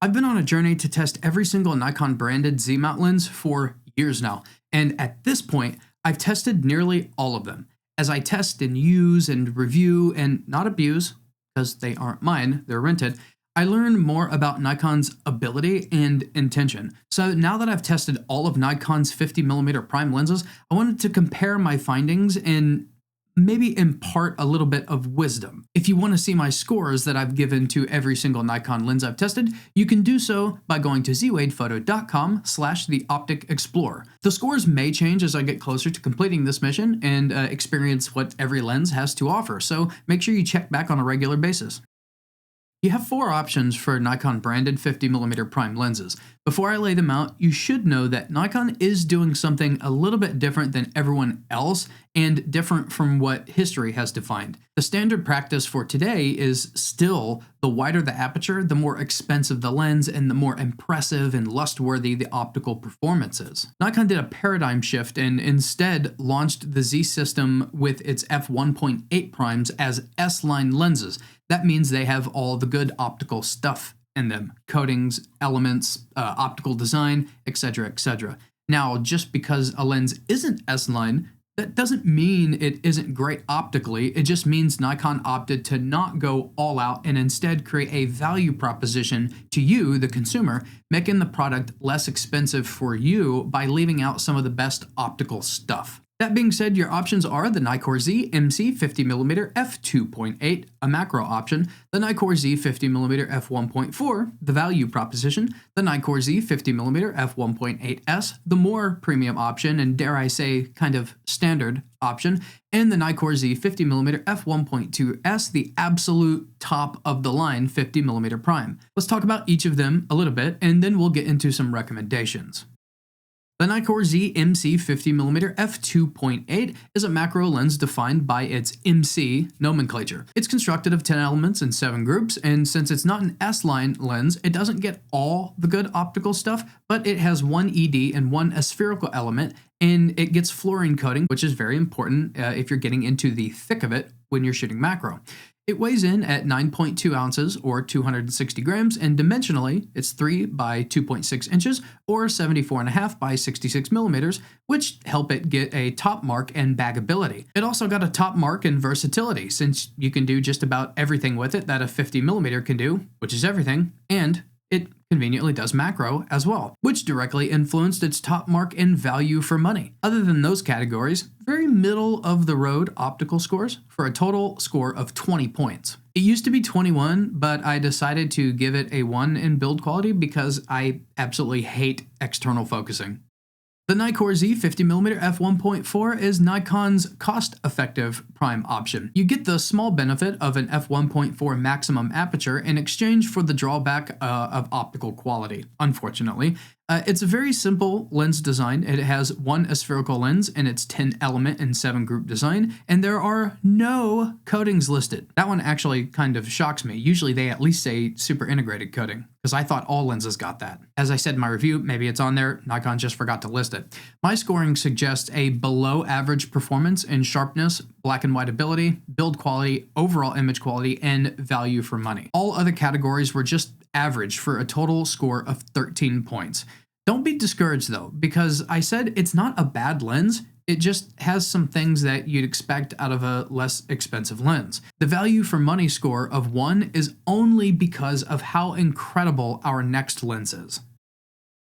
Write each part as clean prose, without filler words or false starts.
I've been on a journey to test every single Nikon branded Z mount lens for years now, and at this point, I've tested nearly all of them. As I test and use and review and not abuse, because they aren't mine, they're rented, I learn more about Nikon's ability and intention. So now that I've tested all of Nikon's 50mm prime lenses, I wanted to compare my findings and maybe impart a little bit of wisdom. If you want to see my scores that I've given to every single Nikon lens I've tested, you can do so by going to zwadephoto.com/theopticexplorer. The scores may change as I get closer to completing this mission and experience what every lens has to offer, so make sure you check back on a regular basis. You have 4 options for Nikon branded 50mm prime lenses. Before I lay them out, you should know that Nikon is doing something a little bit different than everyone else and different from what history has defined. The standard practice for today is still the wider the aperture, the more expensive the lens and the more impressive and lust-worthy the optical performance is. Nikon did a paradigm shift and instead launched the Z system with its f1.8 primes as S-line lenses. That means they have all the good optical stuff in them: coatings, elements, optical design, etc., etc. Now, just because a lens isn't S-line, that doesn't mean it isn't great optically. It just means Nikon opted to not go all out and instead create a value proposition to you, the consumer, making the product less expensive for you by leaving out some of the best optical stuff. That being said, your options are the Nikkor Z MC 50mm f2.8, a macro option, the Nikkor Z 50mm f1.4, the value proposition, the Nikkor Z 50mm f1.8s, the more premium option and dare I say kind of standard option, and the Nikkor Z 50mm f1.2s, the absolute top of the line 50mm prime. Let's talk about each of them a little bit and then we'll get into some recommendations. The Nikkor Z MC 50mm f2.8 is a macro lens defined by its MC nomenclature. It's constructed of 10 elements in 7 groups, and since it's not an S-line lens, it doesn't get all the good optical stuff, but it has 1 ED and 1 aspherical element, and it gets fluorine coating, which is very important if you're getting into the thick of it when you're shooting macro. It weighs in at 9.2 ounces or 260 grams, and dimensionally, it's 3 by 2.6 inches or 74.5 by 66 millimeters, which help it get a top mark and bagability. It also got a top mark in versatility, since you can do just about everything with it that a 50mm can do, which is everything, and it conveniently does macro as well, which directly influenced its top mark and value for money. Other than those categories, very middle of the road optical scores for a total score of 20 points. It used to be 21, but I decided to give it a 1 in build quality because I absolutely hate external focusing. The Nikkor Z 50mm f1.4 is Nikon's cost-effective prime option. You get the small benefit of an f1.4 maximum aperture in exchange for the drawback of optical quality, unfortunately. It's a very simple lens design. It has 1 aspherical lens in its 10 element and 7 group design, and there are no coatings listed. That one actually kind of shocks me. Usually they at least say super integrated coating, because I thought all lenses got that. As I said in my review, maybe it's on there, Nikon just forgot to list it. My scoring suggests a below average performance in sharpness, black and white ability, build quality, overall image quality, and value for money. All other categories were just average for a total score of 13 points. Don't be discouraged though, because I said it's not a bad lens, it just has some things that you'd expect out of a less expensive lens. The value for money score of 1 is only because of how incredible our next lens is.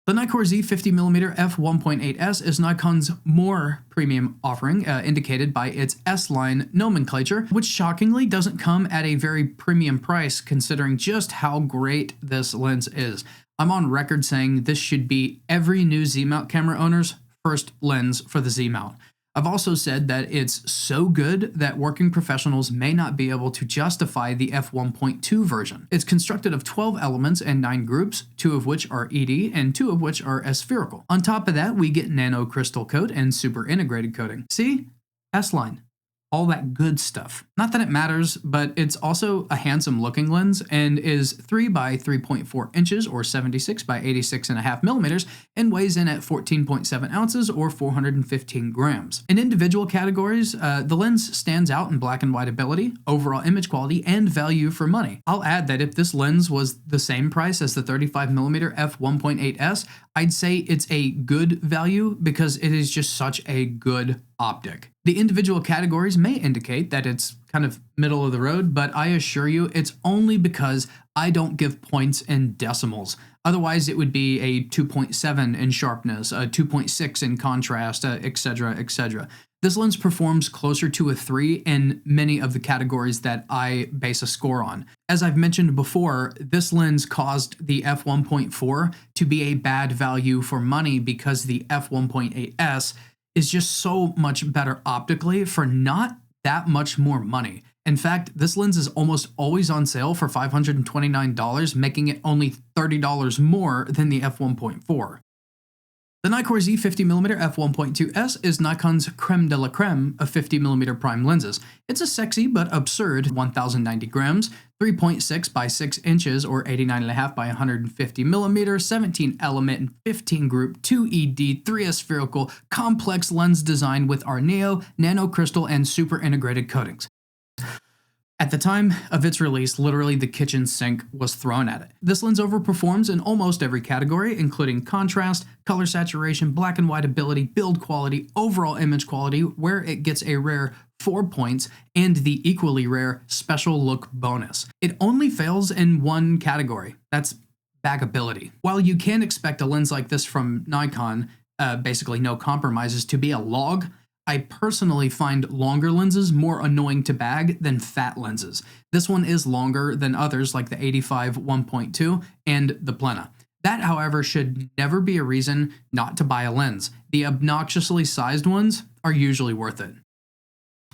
The Nikkor Z 50mm f1.8s is Nikon's more premium offering, indicated by its S-line nomenclature, which shockingly doesn't come at a very premium price considering just how great this lens is. I'm on record saying this should be every new Z-mount camera owner's first lens for the Z-mount. I've also said that it's so good that working professionals may not be able to justify the f1.2 version. It's constructed of 12 elements and 9 groups, 2 of which are ED and 2 of which are aspherical. On top of that, we get nano crystal coat and super integrated coating. See? S-line. All that good stuff. Not that it matters, but it's also a handsome looking lens and is 3 by 3.4 inches or 76 by 86.5 millimeters and weighs in at 14.7 ounces or 415 grams. In individual categories, the lens stands out in black and white ability, overall image quality, and value for money. I'll add that if this lens was the same price as the 35mm f1.8s, I'd say it's a good value because it is just such a good optic. The individual categories may indicate that it's kind of middle of the road, but I assure you it's only because I don't give points in decimals. Otherwise, it would be a 2.7 in sharpness, a 2.6 in contrast, etc., etc. This lens performs closer to a 3 in many of the categories that I base a score on. As I've mentioned before, this lens caused the f1.4 to be a bad value for money because the f1.8s is just so much better optically for not that much more money. In fact, this lens is almost always on sale for $529, making it only $30 more than the f1.4. The Nikkor Z 50mm f1.2s is Nikon's creme de la creme of 50mm prime lenses. It's a sexy but absurd 1090 grams, 3.6 by 6 inches or 89.5 by 150 millimeters, 17 element and 15 group, 2 ED, 3 spherical, complex lens design with our nano crystal, and super integrated coatings. At the time of its release, literally the kitchen sink was thrown at it. This lens overperforms in almost every category, including contrast, color saturation, black and white ability, build quality, overall image quality, where it gets a rare 4 points, and the equally rare special look bonus. It only fails in one category, that's bagability. While you can expect a lens like this from Nikon, basically no compromises, to be a log, I personally find longer lenses more annoying to bag than fat lenses. This one is longer than others like the 85 1.2 and the Plena. That, however, should never be a reason not to buy a lens. The obnoxiously sized ones are usually worth it.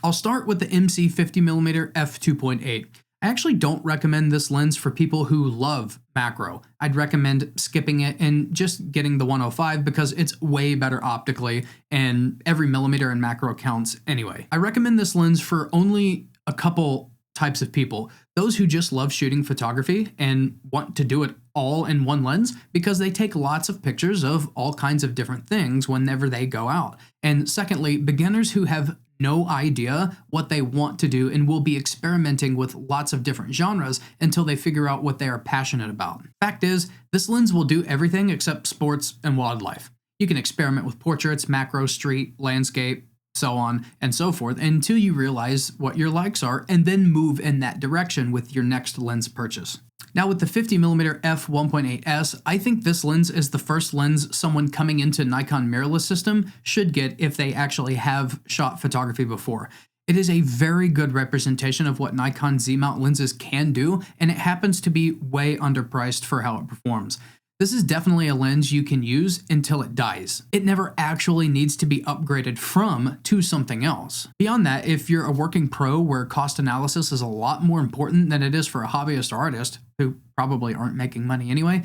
I'll start with the MC 50mm f2.8. I actually don't recommend this lens for people who love macro. I'd recommend skipping it and just getting the 105 because it's way better optically and every millimeter in macro counts anyway. I recommend this lens for only a couple types of people. Those who just love shooting photography and want to do it all in one lens because they take lots of pictures of all kinds of different things whenever they go out. And secondly, beginners who have no idea what they want to do and will be experimenting with lots of different genres until they figure out what they are passionate about. Fact is, this lens will do everything except sports and wildlife. You can experiment with portraits, macro, street, landscape, so on and so forth until you realize what your likes are and then move in that direction with your next lens purchase. Now with the 50mm f1.8s, I think this lens is the first lens someone coming into Nikon mirrorless system should get if they actually have shot photography before. It is a very good representation of what Nikon Z-mount lenses can do, and it happens to be way underpriced for how it performs. This is definitely a lens you can use until it dies. It never actually needs to be upgraded from to something else. Beyond that, if you're a working pro where cost analysis is a lot more important than it is for a hobbyist or artist, who probably aren't making money anyway,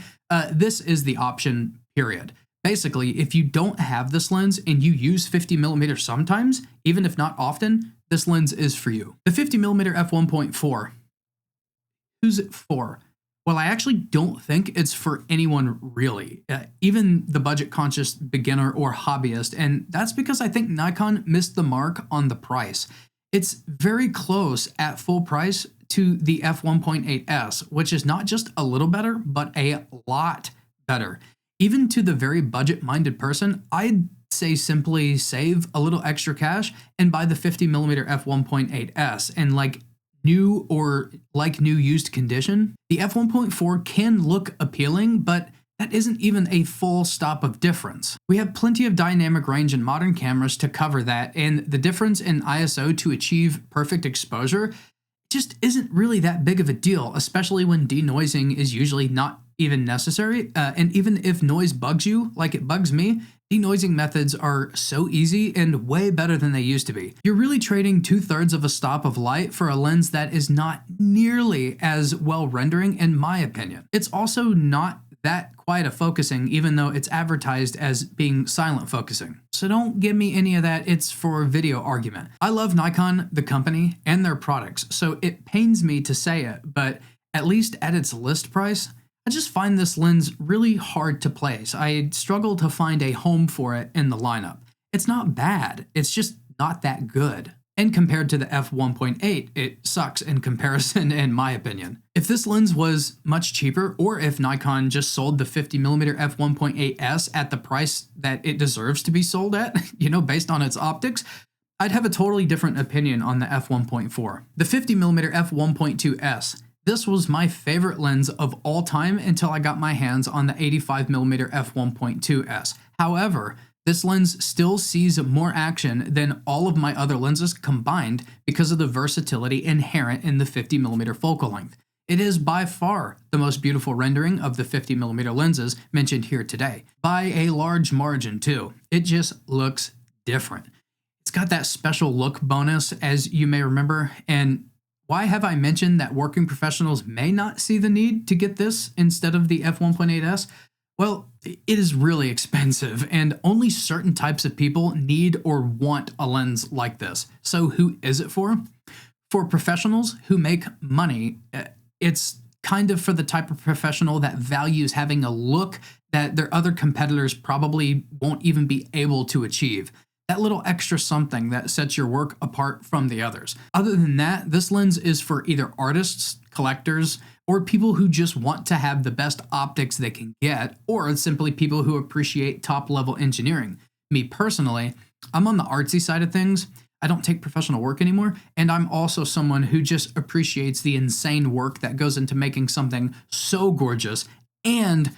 this is the option, period. Basically, if you don't have this lens and you use 50mm sometimes, even if not often, this lens is for you. The 50mm f1.4. Who's it for? Well, I actually don't think it's for anyone really, even the budget-conscious beginner or hobbyist, and that's because I think Nikon missed the mark on the price. It's very close at full price to the f1.8s, which is not just a little better, but a lot better. Even to the very budget-minded person, I'd say simply save a little extra cash and buy the 50mm f1.8s, and like new or like new used condition. The f1.4 can look appealing, but that isn't even a full stop of difference. We have plenty of dynamic range in modern cameras to cover that, and the difference in ISO to achieve perfect exposure just isn't really that big of a deal, especially when denoising is usually not even necessary, and even if noise bugs you like it bugs me, denoising methods are so easy and way better than they used to be. You're really trading 2/3 of a stop of light for a lens that is not nearly as well rendering in my opinion. It's also not that quiet a focusing, even though it's advertised as being silent focusing. So don't give me any of that "it's for video" argument. I love Nikon, the company, and their products, so it pains me to say it, but at least at its list price, I just find this lens really hard to place. I struggle to find a home for it in the lineup. It's not bad, it's just not that good. And compared to the f1.8, it sucks in comparison, in my opinion. If this lens was much cheaper, or if Nikon just sold the 50mm f1.8s at the price that it deserves to be sold at, based on its optics, I'd have a totally different opinion on the f1.4. The 50mm f1.2s. This was my favorite lens of all time until I got my hands on the 85mm f1.2s. However, this lens still sees more action than all of my other lenses combined because of the versatility inherent in the 50mm focal length. It is by far the most beautiful rendering of the 50mm lenses mentioned here today, by a large margin too. It just looks different. It's got that special look bonus, as you may remember, and why have I mentioned that working professionals may not see the need to get this instead of the f1.8s? Well, it is really expensive, and only certain types of people need or want a lens like this. So who is it for? For professionals who make money. It's kind of for the type of professional that values having a look that their other competitors probably won't even be able to achieve. That little extra something that sets your work apart from the others. Other than that, this lens is for either artists, collectors, or people who just want to have the best optics they can get, or simply people who appreciate top-level engineering. Me personally, I'm on the artsy side of things. I don't take professional work anymore, and I'm also someone who just appreciates the insane work that goes into making something so gorgeous, and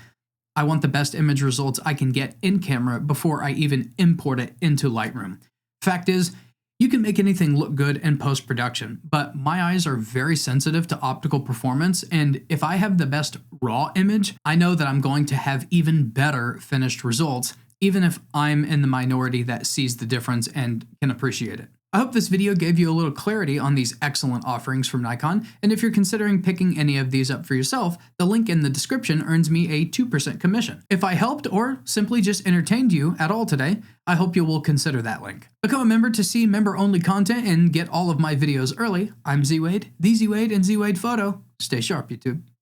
I want the best image results I can get in camera before I even import it into Lightroom. Fact is, you can make anything look good in post-production, but my eyes are very sensitive to optical performance, and if I have the best raw image, I know that I'm going to have even better finished results, even if I'm in the minority that sees the difference and can appreciate it. I hope this video gave you a little clarity on these excellent offerings from Nikon, and if you're considering picking any of these up for yourself, the link in the description earns me a 2% commission. If I helped or simply just entertained you at all today, I hope you will consider that link. Become a member to see member-only content and get all of my videos early. I'm Z-Wade, the Z-Wade, and Z-Wade Photo. Stay sharp, YouTube.